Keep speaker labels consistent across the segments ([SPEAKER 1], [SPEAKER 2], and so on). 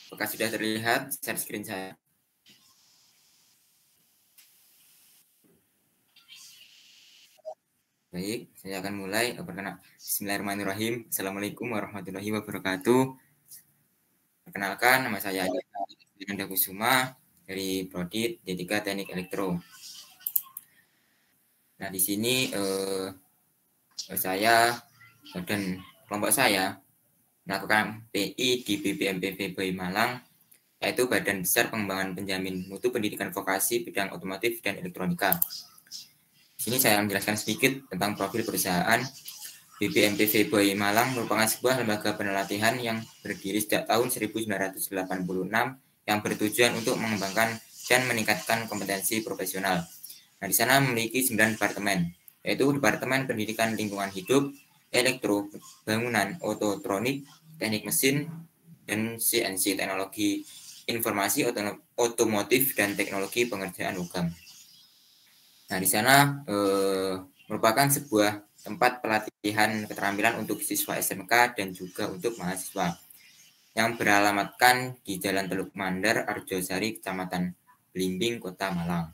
[SPEAKER 1] Apakah sudah terlihat share screen saya? Baik, saya akan mulai. Bismillahirrahmanirrahim. Assalamualaikum warahmatullahi wabarakatuh. Perkenalkan, nama saya Andi Kusuma dari Prodi D3 Teknik Elektro. Nah, di sini saya dan kelompok saya melakukan PI di BPMPV Boy Malang, yaitu Badan Besar Pengembangan Penjamin Mutu Pendidikan Vokasi Bidang Otomotif dan Elektronika. Di sini saya menjelaskan sedikit tentang profil perusahaan. BPMPV Boy Malang merupakan sebuah lembaga penelatihan yang berdiri sejak tahun 1986 yang bertujuan untuk mengembangkan dan meningkatkan kompetensi profesional. Nah, di sana memiliki 9 departemen, yaitu Departemen Pendidikan Lingkungan Hidup, Elektro, Bangunan, Ototronik, Teknik Mesin, dan CNC Teknologi Informasi Otomotif dan Teknologi Pengerjaan Logam. Nah, di sana merupakan sebuah tempat pelatihan keterampilan untuk siswa SMK dan juga untuk mahasiswa yang beralamatkan di Jalan Teluk Mandar, Arjosari, Kecamatan Blimbing, Kota Malang.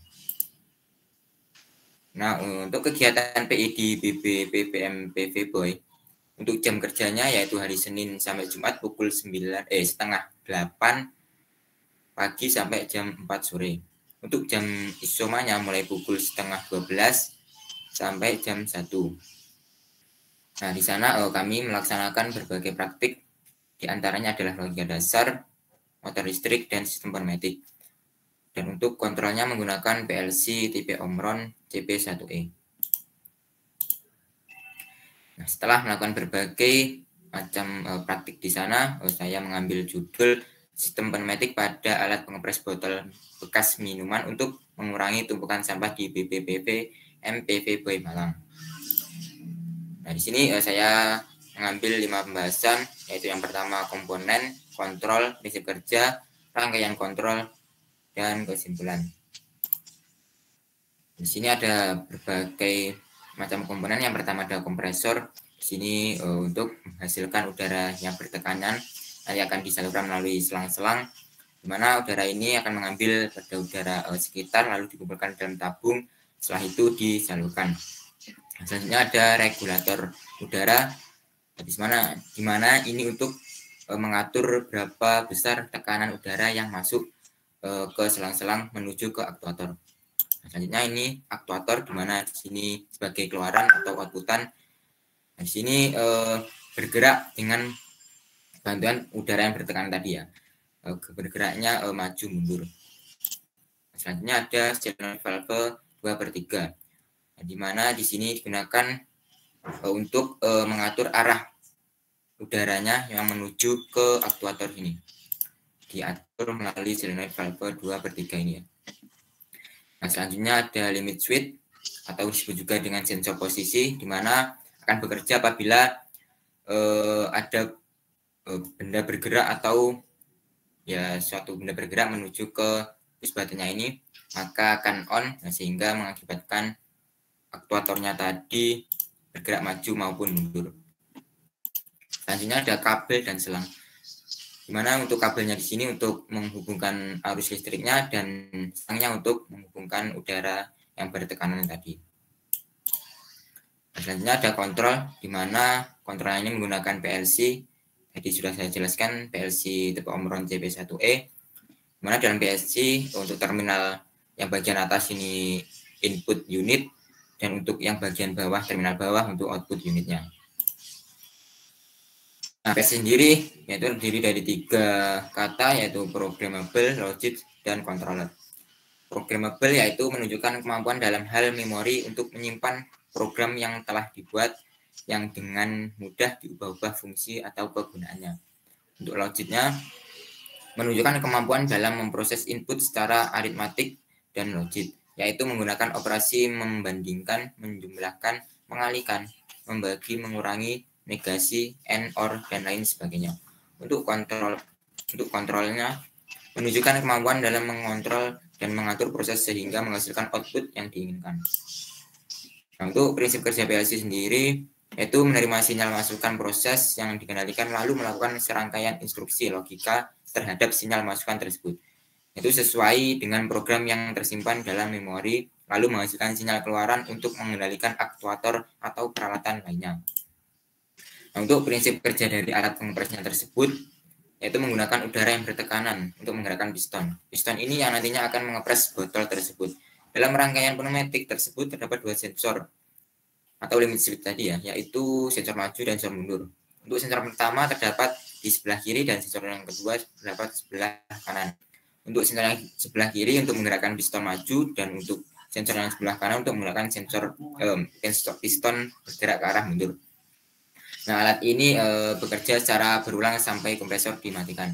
[SPEAKER 1] Nah, untuk kegiatan PI di BPMPV Boy, untuk jam kerjanya yaitu hari Senin sampai Jumat pukul 7:30 pagi sampai jam 4 sore. Untuk jam isomanya mulai pukul 11:30 sampai jam 1. Nah, di sana kami melaksanakan berbagai praktik, di antaranya adalah logika dasar, motor listrik, dan sistem pneumatik. Dan untuk kontrolnya menggunakan PLC tipe Omron CP1E. Nah, setelah melakukan berbagai macam praktik di sana, saya mengambil judul sistem pneumatik pada alat pengepres botol bekas minuman untuk mengurangi tumpukan sampah di BPPV MPV Boy Malang. Nah, di sini saya mengambil 5 pembahasan, yaitu yang pertama komponen, kontrol, prinsip kerja, rangkaian kontrol, dan kesimpulan. Di sini ada berbagai macam komponen. Yang pertama ada kompresor. Di sini untuk menghasilkan udara yang bertekanan nanti akan disalurkan melalui selang-selang, di mana udara ini akan mengambil pada udara sekitar lalu dikumpulkan dalam tabung. Setelah itu disalurkan. Selanjutnya ada regulator udara, di mana ini untuk mengatur berapa besar tekanan udara yang masuk ke selang-selang menuju ke aktuator. Selanjutnya ini aktuator, di mana di sini sebagai keluaran atau outputan. Nah, di sini bergerak dengan bantuan udara yang bertekanan tadi ya. Bergeraknya maju mundur. Selanjutnya ada solenoid valve 2/3. Nah, di mana di sini digunakan untuk mengatur arah udaranya yang menuju ke aktuator ini. Diatur melalui solenoid valve 2/3 ini ya. Nah, selanjutnya ada limit switch atau disebut juga dengan sensor posisi, di mana akan bekerja apabila ada benda bergerak atau ya suatu benda bergerak menuju ke fuse baterainya ini, maka akan on, sehingga mengakibatkan aktuatornya tadi bergerak maju maupun mundur. Selanjutnya ada kabel dan selang, di mana untuk kabelnya di sini untuk menghubungkan arus listriknya dan selangnya untuk menghubungkan udara yang bertekanan tadi. Selanjutnya ada kontrol, di mana kontrolnya ini menggunakan PLC. Tadi sudah saya jelaskan PLC tipe Omron CP1E, di mana dalam PLC untuk terminal yang bagian atas ini input unit, dan untuk yang bagian bawah terminal bawah untuk output unitnya. Nah, PLC sendiri yaitu terdiri dari 3 kata, yaitu programmable, logic, dan controller. Programmable yaitu menunjukkan kemampuan dalam hal memori untuk menyimpan program yang telah dibuat yang dengan mudah diubah-ubah fungsi atau kegunaannya. Untuk logiknya menunjukkan kemampuan dalam memproses input secara aritmatik dan logik, yaitu menggunakan operasi membandingkan, menjumlahkan, mengalihkan, membagi, mengurangi, negasi, and, or, dan lain sebagainya. Untuk kontrolnya menunjukkan kemampuan dalam mengontrol dan mengatur proses sehingga menghasilkan output yang diinginkan. Nah, untuk prinsip kerja PLC sendiri yaitu menerima sinyal masukan proses yang dikendalikan lalu melakukan serangkaian instruksi logika terhadap sinyal masukan tersebut. Itu sesuai dengan program yang tersimpan dalam memori, lalu menghasilkan sinyal keluaran untuk mengendalikan aktuator atau peralatan lainnya. Nah, untuk prinsip kerja dari alat pengompresnya tersebut, yaitu menggunakan udara yang bertekanan untuk menggerakkan piston. Piston ini yang nantinya akan mengepres botol tersebut. Dalam rangkaian pneumatik tersebut terdapat dua sensor atau limit switch tadi ya, yaitu sensor maju dan sensor mundur. Untuk sensor pertama terdapat di sebelah kiri dan sensor yang kedua terdapat di sebelah kanan. Untuk sensor yang sebelah kiri untuk menggerakkan piston maju dan untuk sensor yang sebelah kanan untuk menggunakan sensor piston bergerak ke arah mundur. Nah, alat ini bekerja secara berulang sampai kompresor dimatikan.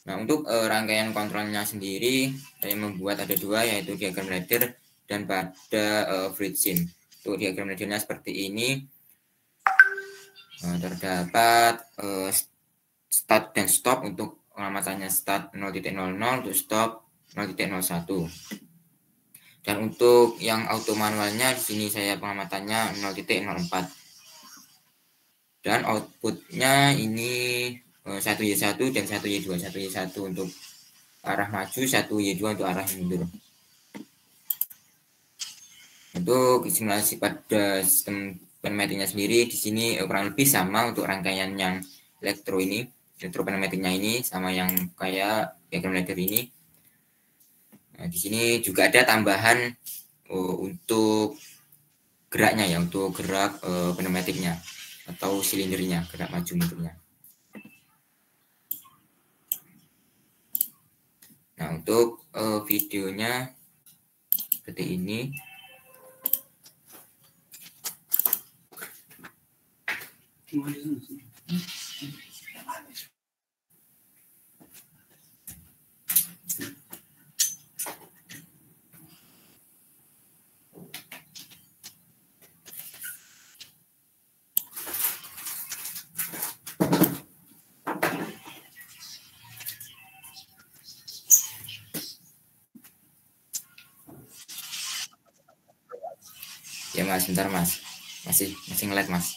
[SPEAKER 1] Nah, untuk rangkaian kontrolnya sendiri, saya membuat ada dua, yaitu diagram ladder dan pada fluid sim. Untuk diagram laddernya seperti ini. Terdapat start dan stop. Untuk pengamatannya start 0.00, untuk stop 0.01. Dan untuk yang auto manualnya di sini saya pengamatannya 0.04. Dan outputnya ini 1Y1 dan 1Y2. 1Y1 untuk arah maju, 1Y2 untuk arah mundur. Untuk simulasi pada sistem pneumatiknya sendiri di sini kurang lebih sama untuk rangkaian yang elektropneumatiknya ini sama yang kayak diagram ladder ini. Nah, di sini juga ada tambahan untuk geraknya ya, untuk gerak pneumatiknya atau silindernya, gerak maju mundurnya. Nah, untuk videonya seperti ini. Ya Mas, bentar Mas. Masih nge-lag Mas.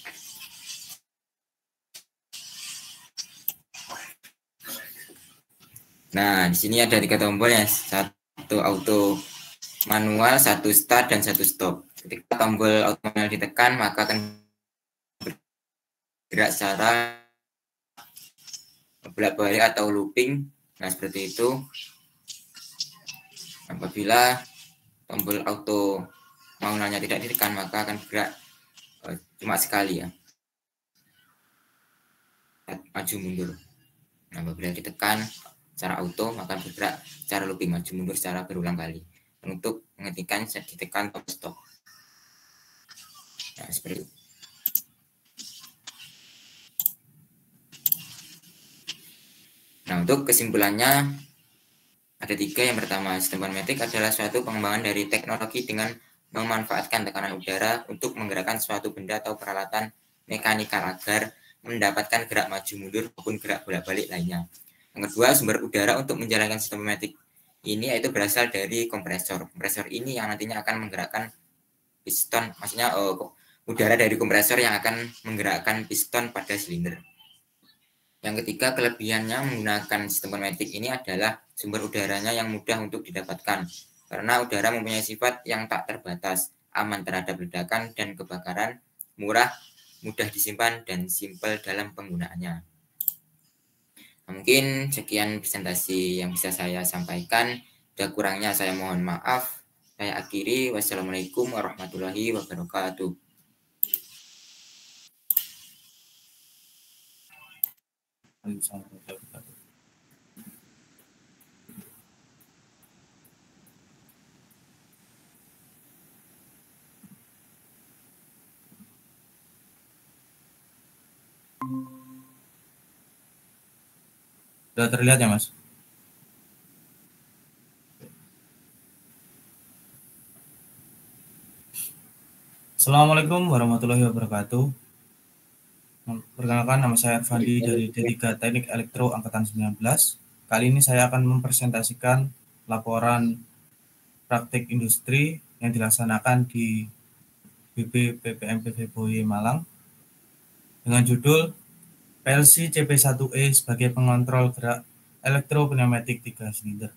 [SPEAKER 1] Nah, di sini ada 3 tombol ya. Satu auto manual, satu start dan satu stop. Ketika tombol auto manual ditekan, maka akan bergerak secara bolak-balik atau looping. Nah, seperti itu. Apabila tombol auto manualnya tidak ditekan, maka akan bergerak cuma sekali ya, maju mundur. Nah, apabila ditekan secara auto, maka bergerak secara looping, maju mundur secara berulang kali. Untuk menghentikan ditekan tombol stop. Nah, seperti itu. Nah, untuk kesimpulannya ada 3. Yang pertama, sistem pneumatik adalah suatu pengembangan dari teknologi dengan memanfaatkan tekanan udara untuk menggerakkan suatu benda atau peralatan mekanikal agar mendapatkan gerak maju mundur maupun gerak bolak-balik lainnya. Yang kedua, sumber udara untuk menjalankan sistem pneumatik ini yaitu berasal dari kompresor. Kompresor ini yang nantinya akan menggerakkan piston, maksudnya udara dari kompresor yang akan menggerakkan piston pada silinder. Yang ketiga, kelebihannya menggunakan sistem pneumatik ini adalah sumber udaranya yang mudah untuk didapatkan, karena udara mempunyai sifat yang tak terbatas, aman terhadap ledakan dan kebakaran, murah, mudah disimpan, dan simpel dalam penggunaannya. Nah, mungkin sekian presentasi yang bisa saya sampaikan. Ada kurangnya saya mohon maaf. Saya akhiri. Wassalamualaikum warahmatullahi wabarakatuh.
[SPEAKER 2] Sudah terlihat ya Mas? Assalamualaikum warahmatullahi wabarakatuh. Perkenalkan, nama saya Arfandi dari D3 Teknik Elektro Angkatan 19. Kali ini saya akan mempresentasikan laporan praktik industri yang dilaksanakan di BB PPMPV Boye Malang dengan judul PLC CP1E sebagai pengontrol gerak elektropneumatik 3 silinder.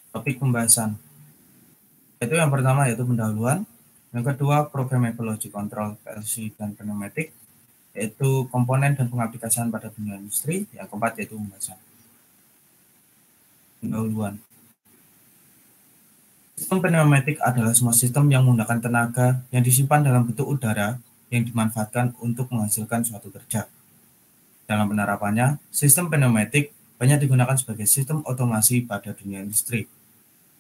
[SPEAKER 2] Topik pembahasan. Itu yang pertama yaitu pendahuluan, yang kedua programmable logic control PLC dan pneumatik, yaitu komponen dan pengaplikasian pada dunia industri, yang keempat yaitu pembahasan. Pendahuluan. Sistem pneumatik adalah semua sistem yang menggunakan tenaga yang disimpan dalam bentuk udara yang dimanfaatkan untuk menghasilkan suatu kerja. Dalam penerapannya, sistem pneumatik banyak digunakan sebagai sistem otomasi pada dunia industri.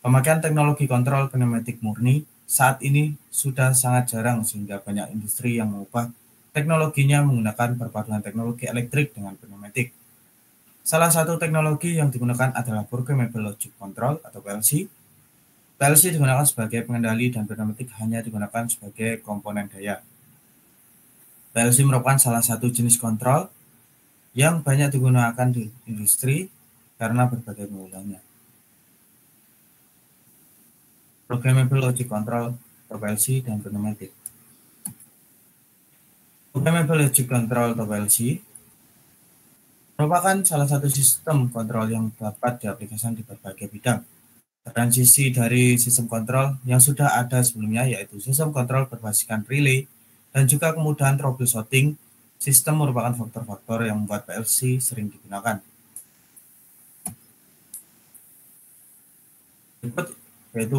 [SPEAKER 2] Pemakaian teknologi kontrol pneumatik murni saat ini sudah sangat jarang sehingga banyak industri yang mengubah teknologinya menggunakan perpaduan teknologi elektrik dengan pneumatik. Salah satu teknologi yang digunakan adalah Programmable Logic Control atau PLC. PLC digunakan sebagai pengendali dan pneumatik hanya digunakan sebagai komponen daya. PLC merupakan salah satu jenis kontrol yang banyak digunakan di industri karena berbagai keunggulannya. Programmable Logic Control atau PLC dan pneumatik. Programmable Logic Control atau PLC merupakan salah satu sistem kontrol yang dapat diaplikasikan di berbagai bidang. Transisi dari sistem kontrol yang sudah ada sebelumnya yaitu sistem kontrol berbasiskan relay dan juga kemudahan troubleshooting sistem merupakan faktor-faktor yang membuat PLC sering digunakan. Berikut yaitu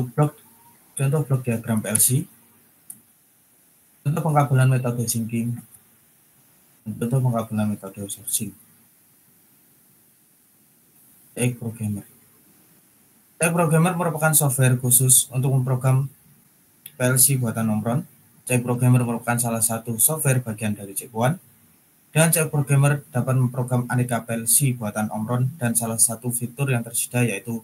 [SPEAKER 2] contoh blok diagram PLC, contoh pengkabelan metode syncing, dan contoh pengkabelan metode sourcing. CX Programmer. CX Programmer merupakan software khusus untuk memprogram PLC buatan Omron. CX Programmer merupakan salah satu software bagian dari CX1. Dan CX Programmer dapat memprogram aneka PLC buatan Omron dan salah satu fitur yang tersedia yaitu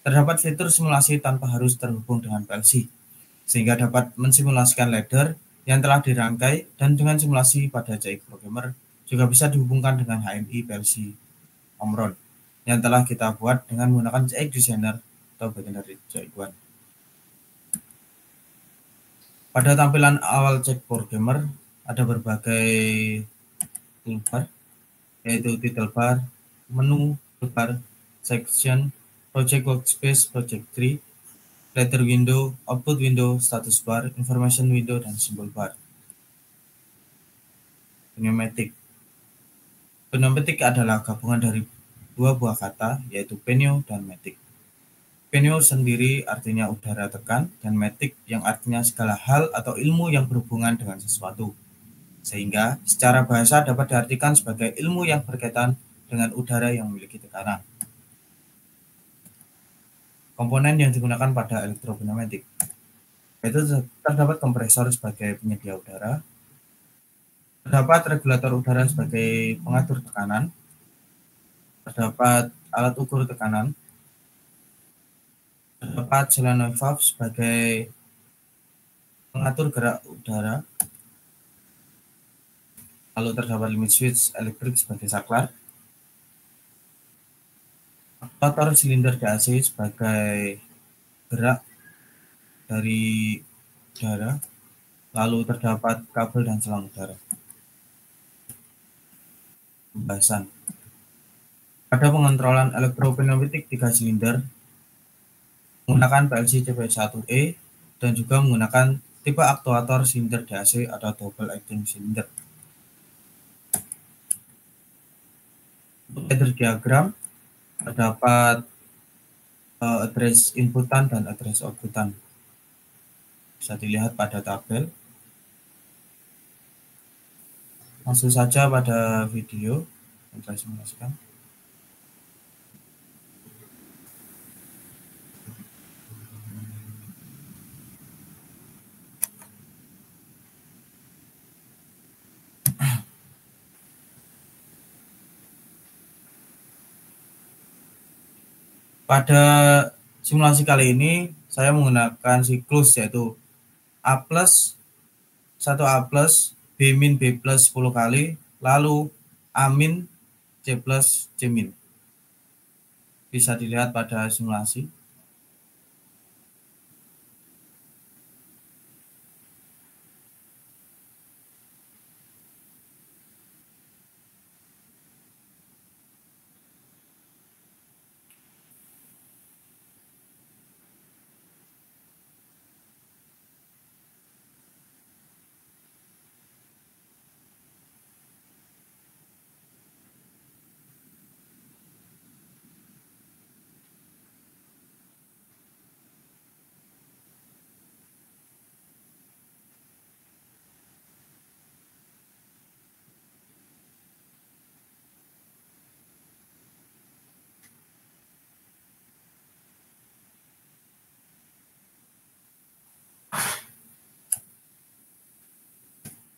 [SPEAKER 2] terdapat fitur simulasi tanpa harus terhubung dengan PLC, sehingga dapat mensimulasikan ladder yang telah dirangkai dan dengan simulasi pada CX Programmer juga bisa dihubungkan dengan HMI PLC Omron yang telah kita buat dengan menggunakan CX Designer atau bagian dari CX1. Pada tampilan awal CX Programmer ada berbagai toolbar, yaitu title bar, menu, toolbar, section, project workspace, project tree, ladder window, output window, status bar, information window, dan symbol bar. Pneumatic. Pneumatic adalah gabungan dari dua buah kata, yaitu pneu dan matic. Pneu sendiri artinya udara tekan, dan matic yang artinya segala hal atau ilmu yang berhubungan dengan sesuatu. Sehingga secara bahasa dapat diartikan sebagai ilmu yang berkaitan dengan udara yang memiliki tekanan. Komponen yang digunakan pada elektropneumatik, yaitu terdapat kompresor sebagai penyedia udara, terdapat regulator udara sebagai pengatur tekanan, terdapat alat ukur tekanan, terdapat solenoid valve sebagai pengatur gerak udara, lalu terdapat limit switch elektrik sebagai saklar, aktuator silinder DAC sebagai gerak dari udara, lalu terdapat kabel dan selang udara. Pembahasan. Pada pengontrolan elektropneumatik 3 silinder menggunakan PLC CP1E dan juga menggunakan tipe aktuator silinder DAC atau double acting cylinder. Untuk ladder diagram terdapat address inputan dan address outputan. Bisa dilihat pada tabel. Langsung saja pada video yang saya simulasikan. Pada simulasi kali ini saya menggunakan siklus yaitu A plus 1A plus B min B plus 10 kali lalu A min C plus C min. Bisa dilihat pada simulasi.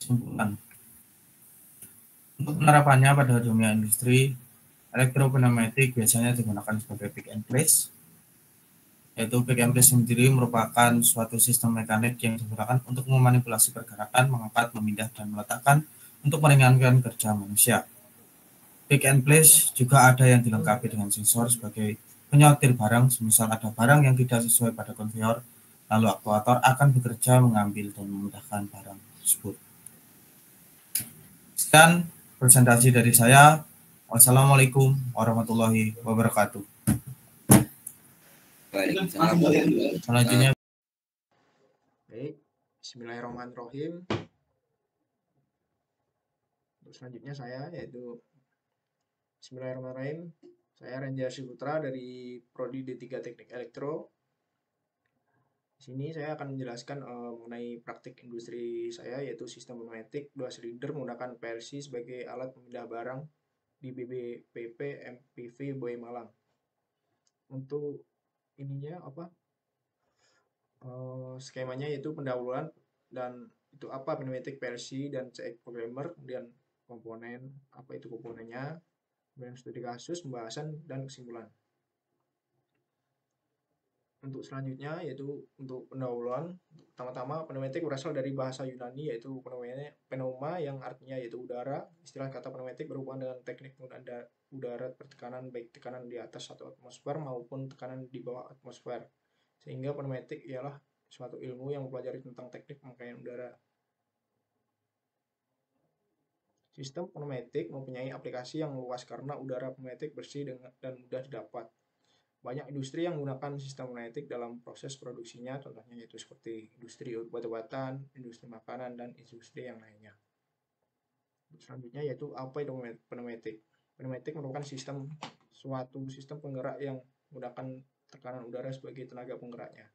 [SPEAKER 2] kesimpulan. Untuk penerapannya pada dunia industri, elektropneumatik biasanya digunakan sebagai pick and place, yaitu pick and place sendiri merupakan suatu sistem mekanik yang digunakan untuk memanipulasi pergerakan, mengangkat, memindah, dan meletakkan untuk meringankan kerja manusia. Pick and place juga ada yang dilengkapi dengan sensor sebagai penyortir barang, semisal ada barang yang tidak sesuai pada konveyor, lalu aktuator akan bekerja mengambil dan memindahkan barang tersebut. Sekian presentasi dari saya. Wassalamualaikum warahmatullahi wabarakatuh.
[SPEAKER 1] Waalaikumsalam.
[SPEAKER 2] Selanjutnya,
[SPEAKER 3] Baik, bismillahirrahmanirrahim. Untuk selanjutnya saya yaitu bismillahirrahmanirrahim. Saya Renjar Siputra dari Prodi D3 Teknik Elektro. Di sini saya akan menjelaskan mengenai praktik industri saya yaitu sistem pneumatik 2 silinder menggunakan PLC sebagai alat pemindah barang di BBPP MPV Boy Malang. Untuk ininya skemanya yaitu pendahuluan dan itu apa pneumatik PLC dan CX programmer, kemudian komponen, apa itu komponennya, kemudian studi kasus, pembahasan, dan kesimpulan. Untuk selanjutnya yaitu untuk pendahuluan, pertama-tama pneumatik berasal dari bahasa Yunani yaitu pneuma yang artinya yaitu udara. Istilah kata pneumatik berhubungan dengan teknik penggunaan udara bertekanan baik tekanan di atas 1 atmosfer maupun tekanan di bawah atmosfer. Sehingga pneumatik ialah suatu ilmu yang mempelajari tentang teknik pemakaian udara. Sistem pneumatik mempunyai aplikasi yang luas karena udara pneumatik bersih dan mudah didapat. Banyak industri yang menggunakan sistem pneumatik dalam proses produksinya, contohnya yaitu seperti industri obat-obatan, industri makanan, dan industri yang lainnya. Selanjutnya yaitu apa itu pneumatik? Pneumatik merupakan suatu sistem penggerak yang menggunakan tekanan udara sebagai tenaga penggeraknya.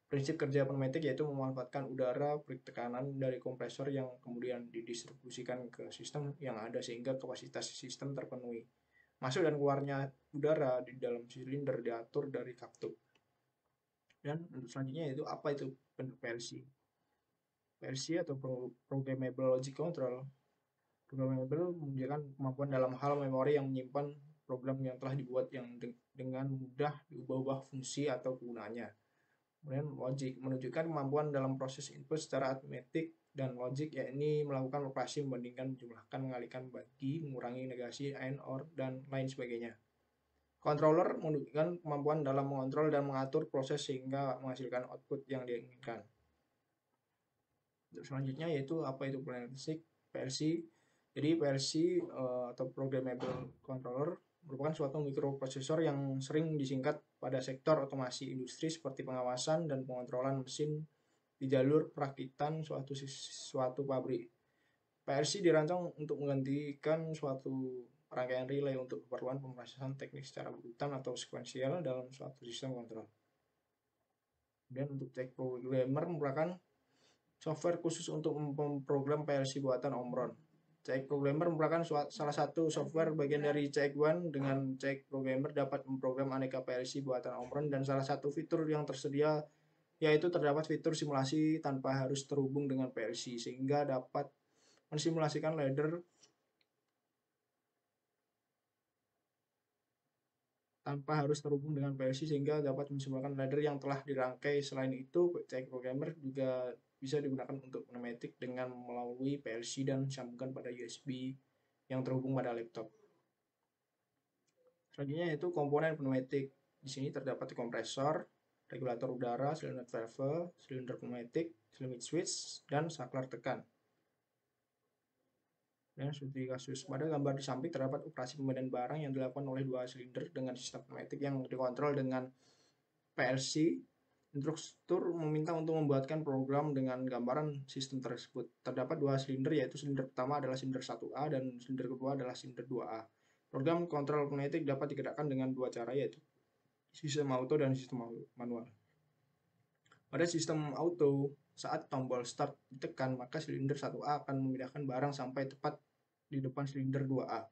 [SPEAKER 3] Prinsip kerja pneumatik yaitu memanfaatkan udara bertekanan dari kompresor yang kemudian didistribusikan ke sistem yang ada sehingga kapasitas sistem terpenuhi. Masuk dan keluarnya udara di dalam silinder diatur dari katup. Dan untuk selanjutnya yaitu apa itu PLC? PLC atau Programmable Logic Control. Programmable menunjukkan kemampuan dalam hal memori yang menyimpan program yang telah dibuat yang dengan mudah diubah-ubah fungsi atau kegunaannya. Kemudian logic menunjukkan kemampuan dalam proses input secara aritmetik dan logik, yakni melakukan operasi membandingkan, menjumlahkan, mengalihkan, bagi, mengurangi, negasi, and, or, dan lain sebagainya. Controller menunjukkan kemampuan dalam mengontrol dan mengatur proses sehingga menghasilkan output yang diinginkan. Selanjutnya yaitu apa itu PLC. Jadi PLC atau Programmable Controller merupakan suatu mikroprosesor yang sering disingkat pada sektor otomasi industri seperti pengawasan dan pengontrolan mesin di jalur perakitan suatu pabrik. PLC dirancang untuk menggantikan suatu rangkaian relay untuk keperluan pemrosesan teknik secara berurutan atau sekuensial dalam suatu sistem kontrol. Dan untuk CX Programmer merupakan software khusus untuk memprogram PLC buatan Omron. CX Programmer merupakan salah satu software bagian dari CX One. Dengan CX Programmer dapat memprogram aneka PLC buatan Omron dan salah satu fitur yang tersedia yaitu terdapat fitur simulasi tanpa harus terhubung dengan PLC sehingga dapat mensimulasikan ladder yang telah dirangkai. Selain itu, CX Programmer juga bisa digunakan untuk pneumatik dengan melalui PLC dan disambungkan pada USB yang terhubung pada laptop. Selanjutnya yaitu komponen pneumatik. Di sini terdapat kompresor, regulator udara, silinder valve, silinder pneumatik, limit switch, dan saklar tekan. Dan studi kasus. Pada gambar di samping terdapat operasi pemindaian barang yang dilakukan oleh 2 silinder dengan sistem pneumatik yang dikontrol dengan PLC. Instruktur meminta untuk membuatkan program dengan gambaran sistem tersebut. Terdapat 2 silinder yaitu silinder pertama adalah silinder 1A dan silinder kedua adalah silinder 2A. Program kontrol pneumatik dapat digerakkan dengan 2 cara yaitu sistem auto dan sistem manual. Pada sistem auto, saat tombol start ditekan, maka silinder 1A akan memindahkan barang sampai tepat di depan silinder 2A.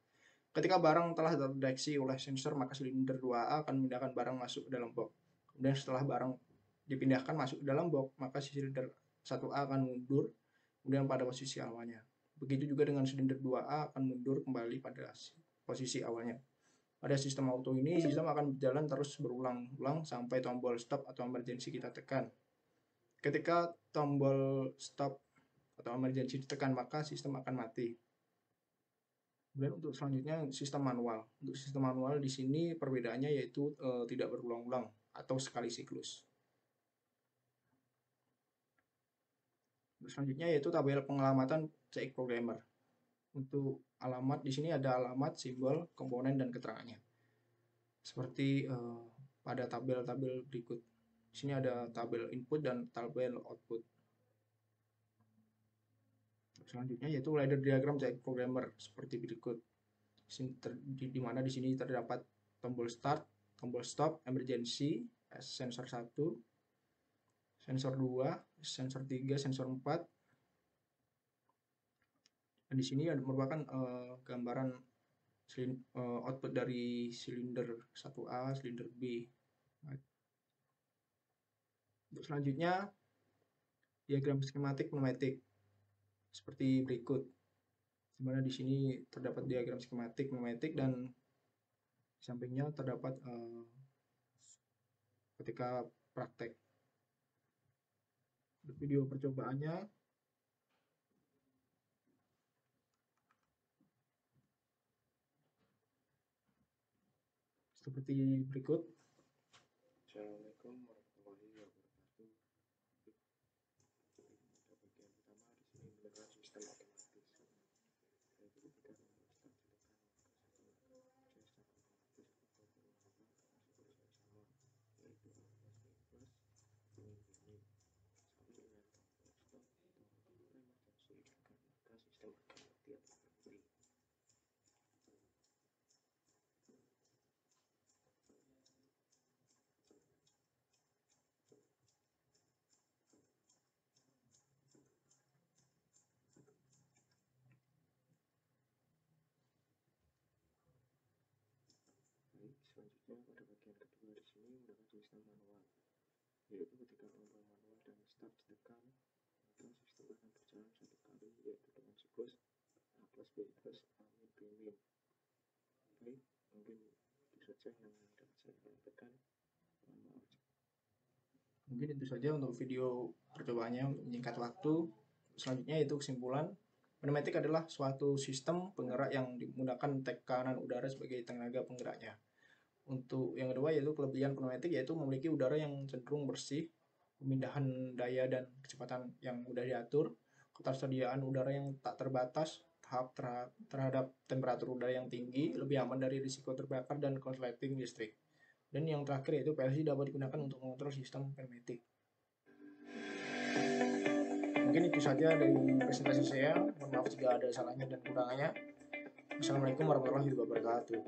[SPEAKER 3] Ketika barang telah terdeteksi oleh sensor, maka silinder 2A akan memindahkan barang masuk ke dalam box. Kemudian setelah barang dipindahkan masuk ke dalam box, maka silinder 1A akan mundur kemudian pada posisi awalnya. Begitu juga dengan silinder 2A akan mundur kembali pada posisi awalnya. Pada sistem auto ini, sistem akan berjalan terus berulang-ulang sampai tombol stop atau emergency kita tekan. Ketika tombol stop atau emergency ditekan, maka sistem akan mati. Kemudian untuk selanjutnya sistem manual. Untuk sistem manual di sini perbedaannya yaitu tidak berulang-ulang atau sekali siklus. Untuk selanjutnya yaitu tabel pengelamatan CX Programmer. Untuk alamat di sini ada alamat, simbol, komponen, dan keterangannya. Seperti pada tabel-tabel berikut. Di sini ada tabel input dan tabel output. Selanjutnya yaitu ladder diagram CX Programmer seperti berikut. Di mana di sini terdapat tombol start, tombol stop, emergency, sensor 1, sensor 2, sensor 3, sensor 4. Dan di sini merupakan gambaran output dari silinder 1A, silinder B. Untuk selanjutnya, diagram skematik pneumatik seperti berikut. Di mana di sini terdapat diagram skematik pneumatik dan di sampingnya terdapat ketika praktek. Untuk video percobaannya seperti berikut.
[SPEAKER 4] Assalamualaikum warahmatullahi wabarakatuh. Bagian pertama di sini menggunakan sistem otomatis. Yaitu ketika tombol start ditekan, maka sistem akan cek secara otomatis atau berulang sama, yaitu plus min min. Sama dengan tombol stop atau tombol emergency ditekan, maka sistem akan mati atau berhenti. Selanjutnya pada bagian kedua di sini menggunakan sistem manual, yaitu ketika tombol manual dan start ditekan, maka sistem akan berjalan satu kali, yaitu dengan siklus A plus B plus A min B min. Baik, mungkin itu saja yang dapat saya sampaikan. Mohon maaf.
[SPEAKER 3] Mungkin itu saja untuk video percobaannya untuk menyingkat waktu. Selanjutnya yaitu kesimpulan. Pneumatik adalah suatu sistem penggerak yang menggunakan tekanan udara sebagai tenaga penggeraknya. Untuk yang kedua yaitu kelebihan pneumatik yaitu memiliki udara yang cenderung bersih, pemindahan daya dan kecepatan yang mudah diatur, ketersediaan udara yang tak terbatas, terhadap temperatur udara yang tinggi, lebih aman dari risiko terbakar dan korsleting listrik. Dan yang terakhir yaitu PLC dapat digunakan untuk mengontrol sistem pneumatik. Mungkin itu saja dari presentasi saya. Mohon maaf jika ada salahnya dan kurangannya. Assalamualaikum warahmatullahi wabarakatuh.